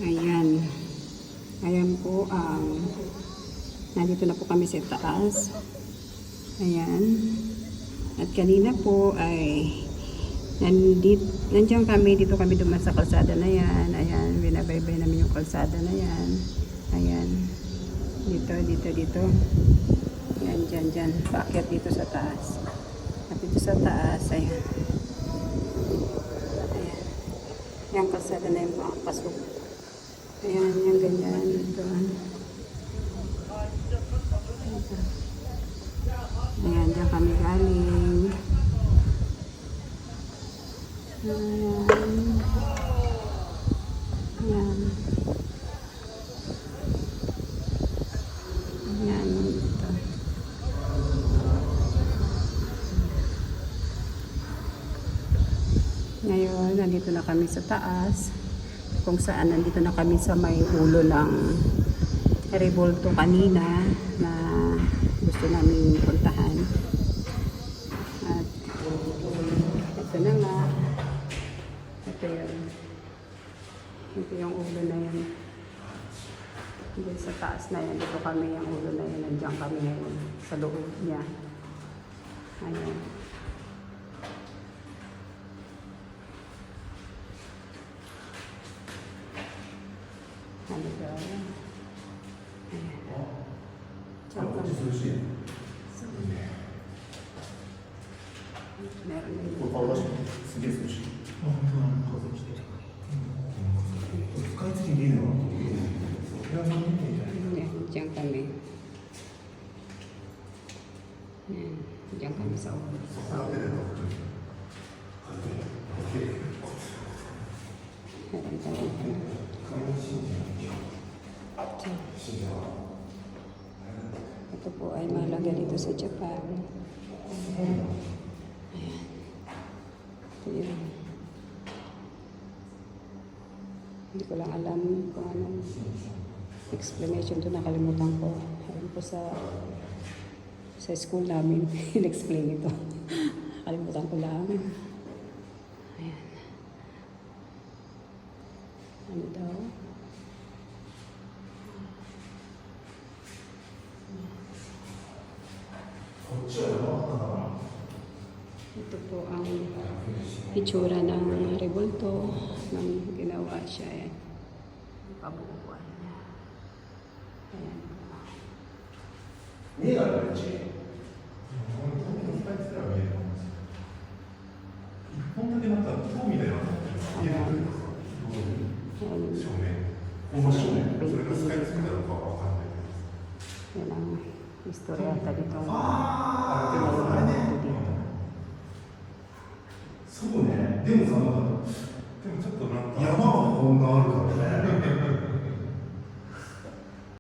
Ayan. Ayan po nandito na po kami sa taas. Ayan. At kanina po ay nandiyan kami, dito kami duman sa kalsada na yan. Ayan, binabaybay namin yung kalsada na yan. Ayan. Dito. Ayan, dyan. Paakyat dito sa taas. At dito sa taas, ayan. Ayan. Yung kalsada na yung pasok. Ayan, yung ganyan. Dito. Ayan, dyan kami galing. Ayan. Ayan, dito. Ngayon, nandito na kami sa taas. Kung saan, nandito na kami sa may ulo ng Revolto kanina na gusto namin puntahan. At ito na nga. Ito yung ulo na yan. Diyan sa taas na yan. Dito kami yung ulo na yan. Nandiyan kami ngayon sa loob niya. Ayan. Ano daw? Ayan. Meron na yun. Diyan kami. Diyan kami sa ulo. Ito po ay mahalaga dito sa Japan. Ayan. Ito yun. Hindi ko lang alam kung anong explanation ito. Nakalimutan ko. Alam ko sa school namin in-explain ito. Nakalimutan ko lang. Ayan. Ano daw? Ito po ang itsura ng Revolto nang ginawa siya. Ayan. Pabuuan niya. Ayan. Yan ang istorya dito.